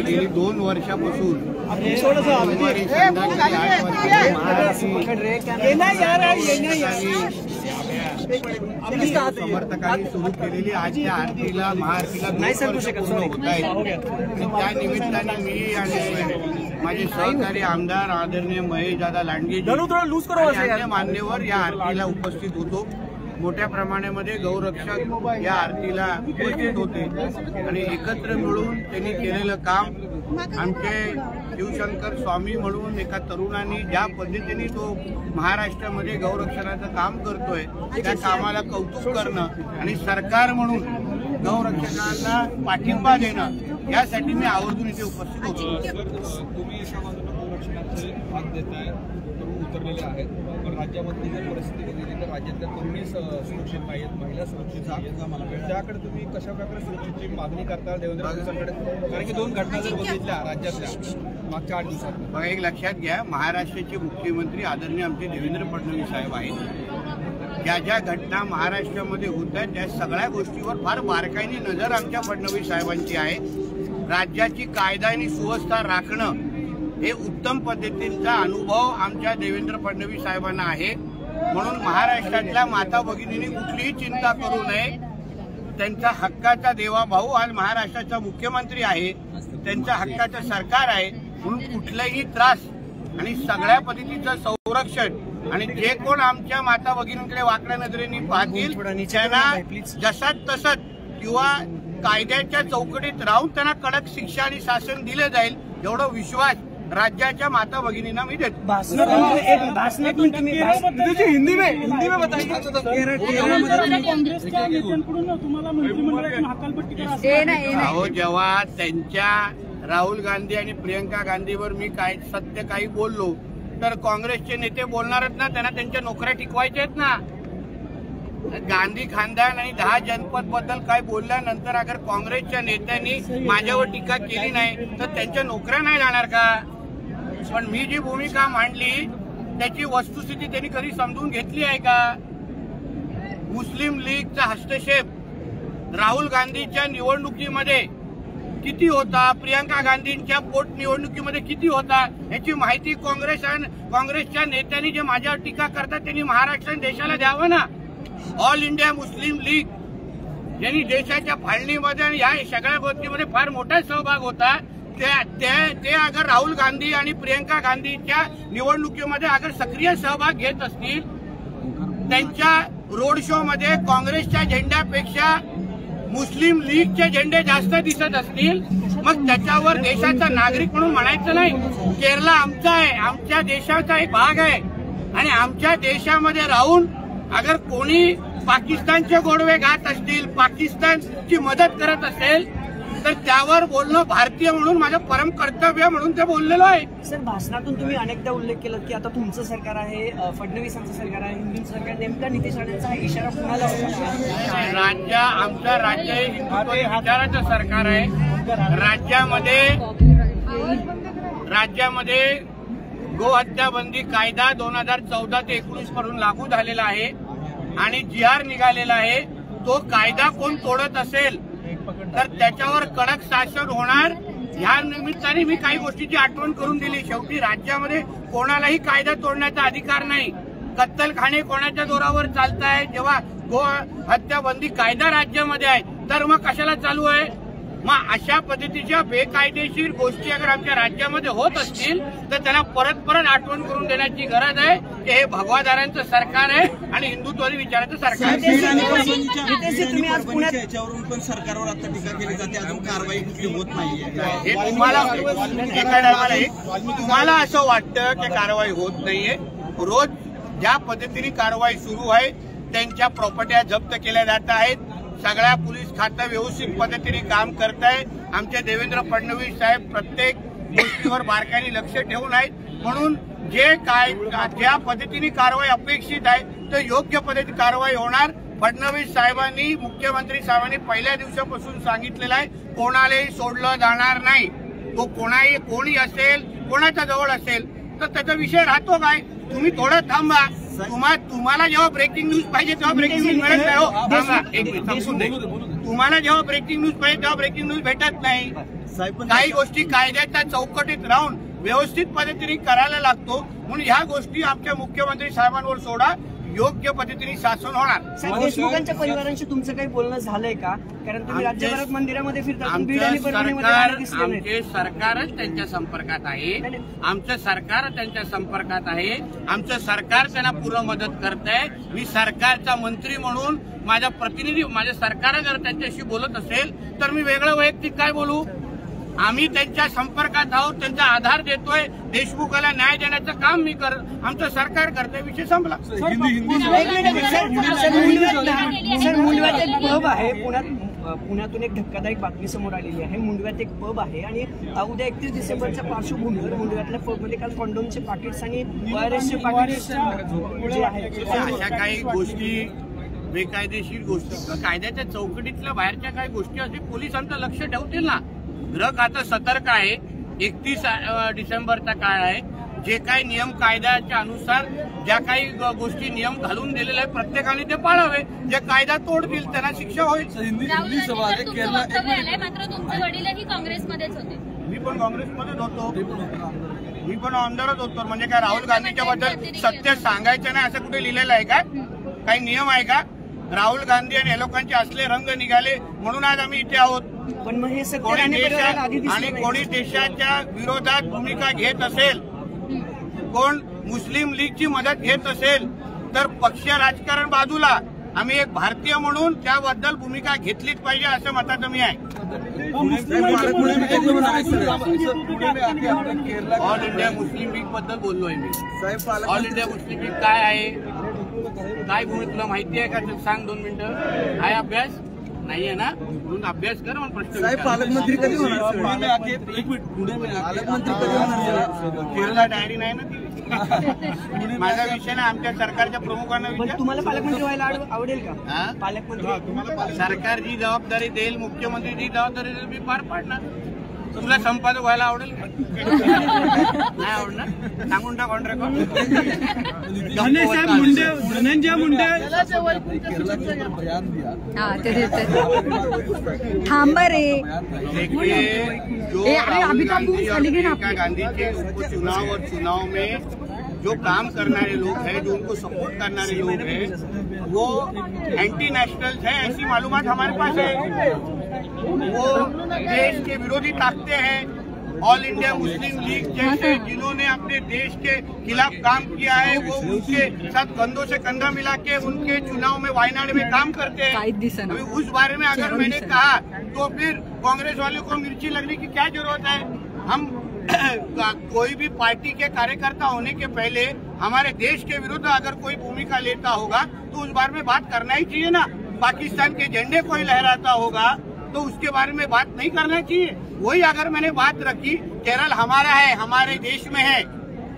गेली 2 वर्षापासून समर्थकांनी सुरू केलेली आजच्या आरतीला महाआरतीला 2 वर्ष पूर्ण होत आहेत। त्या निमित्ताने मी आणि माझे सहकारी आमदार आदरणीय महेशदादा लांडगे अन्य मान्यवर या आरतीला उपस्थित होतो। मोठ्या प्रमाणामध्ये गौरक्षक या आरतीला उपस्थित होते आणि एकत्र मिळून त्यांनी केलेलं काम आमचे शिवशंकर स्वामी म्हणून एका तरुणांनी ज्या पद्धतीने तो महाराष्ट्रामध्ये गौरक्षणाचं काम करतोय त्या कामाला कौतुक करणं आणि सरकार म्हणून गौरक्षकांना पाठिंबा देणं यासाठी मी आवर्जून इथे उपस्थित होतो। तुम्ही एका बाजूला गौरक्षणाचे भाग देताय, तरुण उतरलेले आहेत, पण राज्यामधली जर परिस्थिती बघितली तर राज्यातल्या तरुणी सुरक्षित नाहीत, महिला सुरक्षित नाहीत। त्याकडे तुम्ही कशा प्रकारे सुरक्षेची मागणी करता देवेंद्र फडणवीसांकडे? कारण की 2 घटना जर बघितल्या राज्यातल्या मागच्या 8 दिवसात, बघा एक लक्षात घ्या, महाराष्ट्राचे मुख्यमंत्री आदरणीय आमचे देवेंद्र फडणवीस साहेब आहेत। ज्या ज्या घटना महाराष्ट्रामध्ये होत आहेत त्या सगळ्या गोष्टीवर फार बारकाईने नजर आमच्या फडणवीस साहेबांची आहे। राज्याची कायदा आणि सुव्यवस्था राखणं हे उत्तम पद्धतीचा अनुभव आमच्या देवेंद्र फडणवीस साहेबांना आहे। म्हणून महाराष्ट्रातल्या माता भगिनींनी कुठलीही चिंता करू नये। त्यांच्या हक्काचा देवा भाऊ आज महाराष्ट्राचा मुख्यमंत्री आहे, त्यांच्या हक्काचं सरकार आहे, म्हणून कुठलाही त्रास आणि सगळ्या पद्धतीचं संरक्षण आणि जे कोण आमच्या माता भगिनींकडे वाकड्या नजरेने पाहतील त्यांना जसाच तसंच किंवा कायद्याच्या चौकटीत राहून त्यांना कडक शिक्षा आणि शासन दिले जाईल एवढा विश्वास राज्याच्या माता भगिनींना मी देतो। हिंदी में बताइए। जेव्हा त्यांच्या राहुल गांधी आणि प्रियंका गांधीवर मी काय सत्य काही बोललो तर काँग्रेसचे नेते बोलणारच ना, त्यांना त्यांच्या नोकऱ्या टिकवायच्या आहेत ना। गांधी खानदान आणि 10 जनपद बद्दल काय बोलल्यानंतर अगर काँग्रेसच्या नेत्यांनी माझ्यावर टीका केली नाही तर त्यांच्या नोकऱ्या नाही जाणार का? पण मी जी भूमिका मांडली त्याची वस्तुस्थिती त्यांनी कधी समजून घेतली आहे का? मुस्लिम लीगचा हस्तक्षेप राहुल गांधीच्या निवडणुकीमध्ये किती होता, प्रियंका गांधींच्या पोटनिवडणुकीमध्ये किती होता याची माहिती काँग्रेसच्या नेत्यांनी जे माझ्यावर टीका करतात त्यांनी महाराष्ट्र देशाला द्यावं ना। ऑल इंडिया मुस्लिम लीग यांनी देशाच्या फाळणीमध्ये आणि या सगळ्या गोष्टीमध्ये फार मोठा सहभाग होता। ते अगर राहुल गांधी आणि प्रियंका गांधीच्या निवडणुकीमध्ये अगर सक्रिय सहभाग घेत असतील, त्यांच्या रोड शो मध्ये काँग्रेसच्या झेंड्यापेक्षा मुस्लिम लीगचे झेंडे जास्त दिसत असतील, मग त्याच्यावर देशाचा नागरिक म्हणून म्हणायचं नाही। केरला आमचा आहे, आमच्या देशाचा एक भाग आहे आणि आमच्या देशामध्ये राहून अगर कोणी पाकिस्तानचे गोडवे घात असतील, पाकिस्तानची मदत करत असेल तर त्यावर बोलणं भारतीय म्हणून माझं परम कर्तव्य म्हणून ते बोललेलो आहे। सर, भाषणातून तुम्ही अनेकदा उल्लेख केला की आता तुमचं सरकार आहे, फडणवीसांचं सरकार आहे, हिंदू सरकार, नेमका नितेश राणेंचा हा इशारा कुणाला होता? आमचं राज्य हे हिंदुत्व विचाराचं सरकार आहे। राज्यामध्ये गोहत्या बंदी कायदा 2014 ते 19 पासून लागू झालेला आहे आणि GR निघालेला आहे। तो कायदा कोण तोडत असेल तर त्याच्यावर कडक शासन होणार। या निमित्ताने मी काही गोष्टीची आठवण करून दिली। शेवटी राज्यामध्ये कोणालाही कायदा तोडण्याचा अधिकार नाही। कत्तलखाने कोणाच्या जोरावर चालताय? जेव्हा गो हत्या बंदी कायदा राज्यामध्ये आहे तर मग कशाला चालू आहे? मग अशा पद्धतीच्या बेकायदेशीर गोष्टी अगर आमच्या राज्यामध्ये होत असतील तर त्यांना परत आठवण करून देण्याची गरज आहे की हे भगवादारांचं सरकार आहे आणि हिंदुत्ववादी विचाराचं सरकार आहे। याच्यावरून पण सरकारवर आता टीका केली जाते, अजून कारवाई कुठली होत नाहीये। हे तुम्हाला असं वाटतं की कारवाई होत नाहीये? रोज ज्या पद्धतीने कारवाई सुरू आहे, त्यांच्या प्रॉपर्ट्या जप्त केल्या जात आहेत, सगळ्या पोलीस खातं व्यवस्थित पद्धतीने काम करत आहे। आमचे देवेंद्र फडणवीस साहेब प्रत्येक गोष्टीवर बारकाईने लक्ष ठेवून आहेत, म्हणून ज्या पद्धतीने कारवाई अपेक्षित आहे तर योग्य पद्धतीने कारवाई होणार। फडणवीस साहेबांनी, मुख्यमंत्री साहेबांनी पहिल्या दिवसापासून सांगितलेलं आहे कोणालाही सोडलं जाणार नाही। तो कोणी असेल, कोणाच्या जवळ असेल तर त्याचा विषय राहतो काय? तुम्ही थोडं थांबा। तुम्हाला जेव्हा ब्रेकिंग न्यूज पाहिजे तेव्हा ब्रेकिंग न्यूज मिळत नाही। हो, थांबा एक मिनिट, समजून दे। तुम्हाला जेव्हा ब्रेकिंग न्यूज पाहिजे तेव्हा ब्रेकिंग न्यूज भेटत नाही। काही गोष्टी कायद्याच्या चौकटीत राहून व्यवस्थित पद्धतीने करायला लागतो. म्हणून ह्या गोष्टी आमच्या मुख्यमंत्री साहेबांवर सोडा, योग्य पद्धतीने शासन होणार. साहेब, देशमुखांच्या परिवारांशी तुमचं काही बोलणं झालंय का? कारण तुम्ही राज्यभरात मंदिरामध्ये फिरता, बीड आणि परभणीमध्ये आम्हाला दिसले नाहीत. आमचे सरकारच त्यांच्या संपर्कात आहे. आमचं सरकार त्यांच्या संपर्कात आहे. आमचं सरकार त्यांना पूर्ण मदत करत आहे. मी सरकारचा मंत्री म्हणून माझा प्रतिनिधी, माझ्या सरकार जर त्यांच्याशी बोलत असेल तर मी वेगळं वैयक्तिक काय बोलू? आम्ही त्यांच्या संपर्कात आहोत, त्यांचा आधार देतोय. देशमुखाला न्याय देण्याचं काम आमचं सरकार करतोय. विषय संपला. सर, मुंडव्यात एक पब आहे पुण्यातून एक धक्कादायक बातमी समोर आलेली आहे. मुंडव्यात एक पब आहे आणि उद्या 31 डिसेंबरच्या पार्श्वभूमीवर मुंडव्यातल्या पबमध्ये काल कॉन्डोमचे पाकिट्स आणि ORSचे पाकिट्स जे आहेत, अशा काही गोष्टी बेकायदेशीर गोष्टी, कायद्याच्या चौकटीतल्या बाहेरच्या काही गोष्टी असतील, पोलिसांचं लक्ष ठेवतील ना. ग्राहक आता सतर्क आहे. 31 डिसेंबरचा काळ आहे. जे काही नियम कायद्याच्या अनुसार ज्या काही गोष्टी नियम घालून दिलेले आहेत प्रत्येकाने ते पाळावे. जे कायदा तोडतील त्यांना शिक्षा होईल. मात्र तुमचे वडीलही काँग्रेसमध्येच होते. मी पण काँग्रेसमध्येच होतो. मी पण आमदारच होतो. म्हणजे काय राहुल गांधीच्या बद्दल सत्य सांगायचं नाही असं कुठे लिहिलेलं आहे का? काही नियम आहे का? राहुल गांधी आणि या लोकांचे असले रंग निघाले म्हणून आज आम्ही इथे आहोत. पण मग हे सत्य आणि कोणी देशाच्या विरोधात भूमिका घेत असेल, कोण मुस्लिम लीगची मदत घेत असेल तर पक्ष राजकारण बाजूला, आम्ही एक भारतीय म्हणून त्याबद्दल भूमिका घेतलीच पाहिजे असं मताचं मी आहे. ऑल इंडिया मुस्लिम लीग बद्दल बोललोय मी. ऑल इंडिया मुस्लिम लीग काय आहे, काय गुण तुला माहिती आहे का? सांग 2 मिनिटं. आहे अभ्यास नाहीये ना? म्हणून अभ्यास कर. मग प्रश्न पालकमंत्री कधी होणार? केरळला डायरी नाही ना ती. माझा विषय ना आमच्या सरकारच्या प्रमुखांना विचार. तुम्हाला पालकमंत्री व्हायला आवडेल का? पालकमंत्री सरकार जी जबाबदारी देईल, मुख्यमंत्री जी जबाबदारी देईल मी पार पाडणार. तुला संपादक व्हायला आवडेल का? नाही आवडणार. सांगून टाक ऑन रेकॉर्ड. धनंजय मुंडे थांबा रे. गांधी के उपचुनाव और चुनाव में जो काम करने लोग हैं, जो उनको सपोर्ट करने लोग हैं, वो एंटी नेशनल्स हैं ऐसी मालूमात हमारे पास है. वो देश के विरोधी ताकतें हैं. ऑल इंडिया मुस्लिम लीग जैसे जिन्होंने अपने देश के खिलाफ काम किया है, वो उनके साथ कंधों से कंधा मिला के उनके चुनाव में वायनाड में काम करते हैं. उस बारे में अगर मैंने कहा तो फिर कांग्रेस वालों को मिर्ची लगने की क्या जरूरत है? हम कोई भी पार्टी के कार्यकर्ता होने के पहले हमारे देश के विरुद्ध अगर कोई भूमिका लेता होगा तो उस बारे में बात करना ही चाहिए ना. पाकिस्तान के झंडे कोई लहराता होगा तो उसके बारे में बात नहीं करना चाहिए. वही अगर मैंने बात रखी, केरल हमारा है, हमारे देश में है,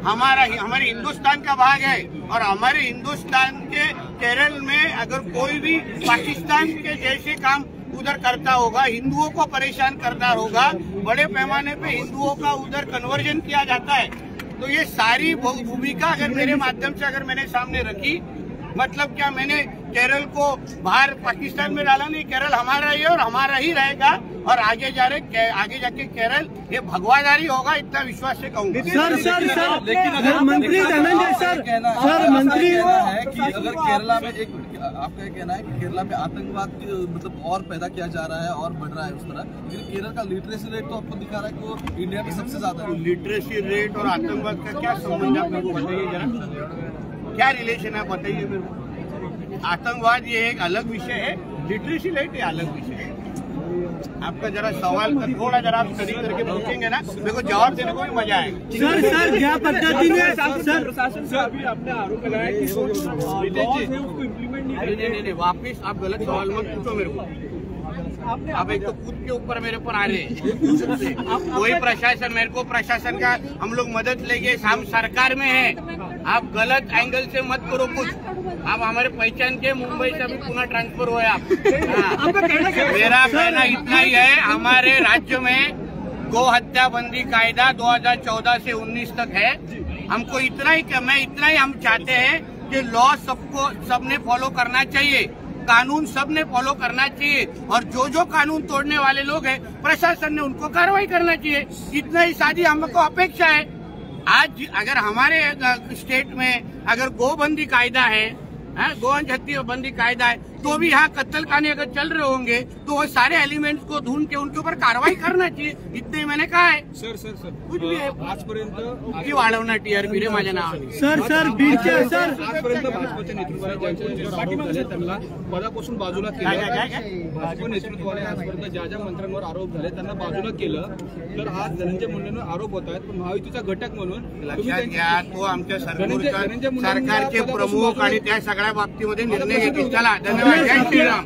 हमारे हिंदुस्तान का भाग है, और हमारे हिंदुस्तान के केरल में अगर कोई भी पाकिस्तान के जैसे काम उधर करता होगा, हिंदुओं को परेशान करता होगा, बड़े पैमाने पे हिंदुओं का उधर कन्वर्जन किया जाता है, तो ये सारी भूमिका अगर मेरे माध्यम से अगर मैंने सामने रखी, मतलब क्या मैंने केरल को बाहर पाकिस्तान में डाला नहीं. केरल हमारा ही है और हमारा ही रहेगा, और आगे जाके केरल ये भगवादारी होगा, इतना विश्वास से कहूँगा. सर लेकिन मंत्री धनंजय सर मंत्री है कि अगर केरला में आपका कहना है कि केरला में आतंकवाद मतलब और पैदा किया जा रहा है और बढ़ रहा है उस तरह, लेकिन केरल का लिटरेसी रेट तो आपको दिखा रहा है कि वो इंडिया में सबसे ज्यादा है. लिटरेसी रेट और आतंकवाद का क्या संबंध है, आप मेरे को बताइए जरा. क्या रिलेशन है बताइए मेरे को. आतंकवाद ये एक अलग विषय है, लिटरेसी रेट ये अलग विषय है. आपका जरा सवाल का थोड़ा जरा आप स्टडी करके पूछेंगे ना, मेरे को जवाब देने को भी मजा आएगा. सर क्या पद्धतीने सर प्रशासन से अभी आपने आरोप लगाया कि जो लॉज है उसको इम्प्लीमेंट नहीं, वापिस आप गलत सवाल मत पूछो मेरे को. आप एक तो खुद के ऊपर मेरे पर आ रहे हैं. वही प्रशासन, मेरे को प्रशासन का हम लोग मदद लेंगे, हम सरकार में है. आप गलत एंगल से मत करो कुछ. आप हमारे पहचान के मुंबई से अभी पुनः ट्रांसफर हुए आप. मेरा कहना इतना ही है, हमारे राज्य में गो हत्या बंदी कायदा 2014 से 19 तक है. हमको इतना ही हम चाहते हैं कि लॉ सबने फॉलो करना चाहिए. कानून सबने फॉलो करना चाहिए और जो कानून तोड़ने वाले लोग हैं प्रशासन ने उनको कार्रवाई करना चाहिए। इतना ही सादी हमको अपेक्षा है। आज अगर हमारे स्टेट में अगर गोबंदी कायदा है, गोवंश हत्या बंदी कायदा है, तो भी यहाँ कत्ल खाने अगर चल रहे होंगे तो वो सारे एलिमेंट्स को ढूंढ के उनके ऊपर कार्रवाई करना चाहिए। इतने मैंने कहा है। सर कुछ भी आहे. आजपर्यंत किती वाढवणार टीआरपी रे माझ्या नावाने? सर बीडच्या सर आजपर्यंत भाजपच्या नेतृत्वाने ज्यांचे आरोप झाले त्यांना पदापासून बाजूला केलं। भाजप नेतृत्वाने आजपर्यंत ज्या मंत्र्यांवर आरोप झाले त्यांना बाजूला केलं, तर आज धनंजय मुंडेंवर आरोप होत आहेत। पण महायुतीचा घटक म्हणून लक्षात घ्या, तो आमच्या सरकारचे प्रमुख आणि त्या सगळ्या बाबतीमध्ये निर्णय घेतील। चला, धन्यवाद। जय श्रीराम।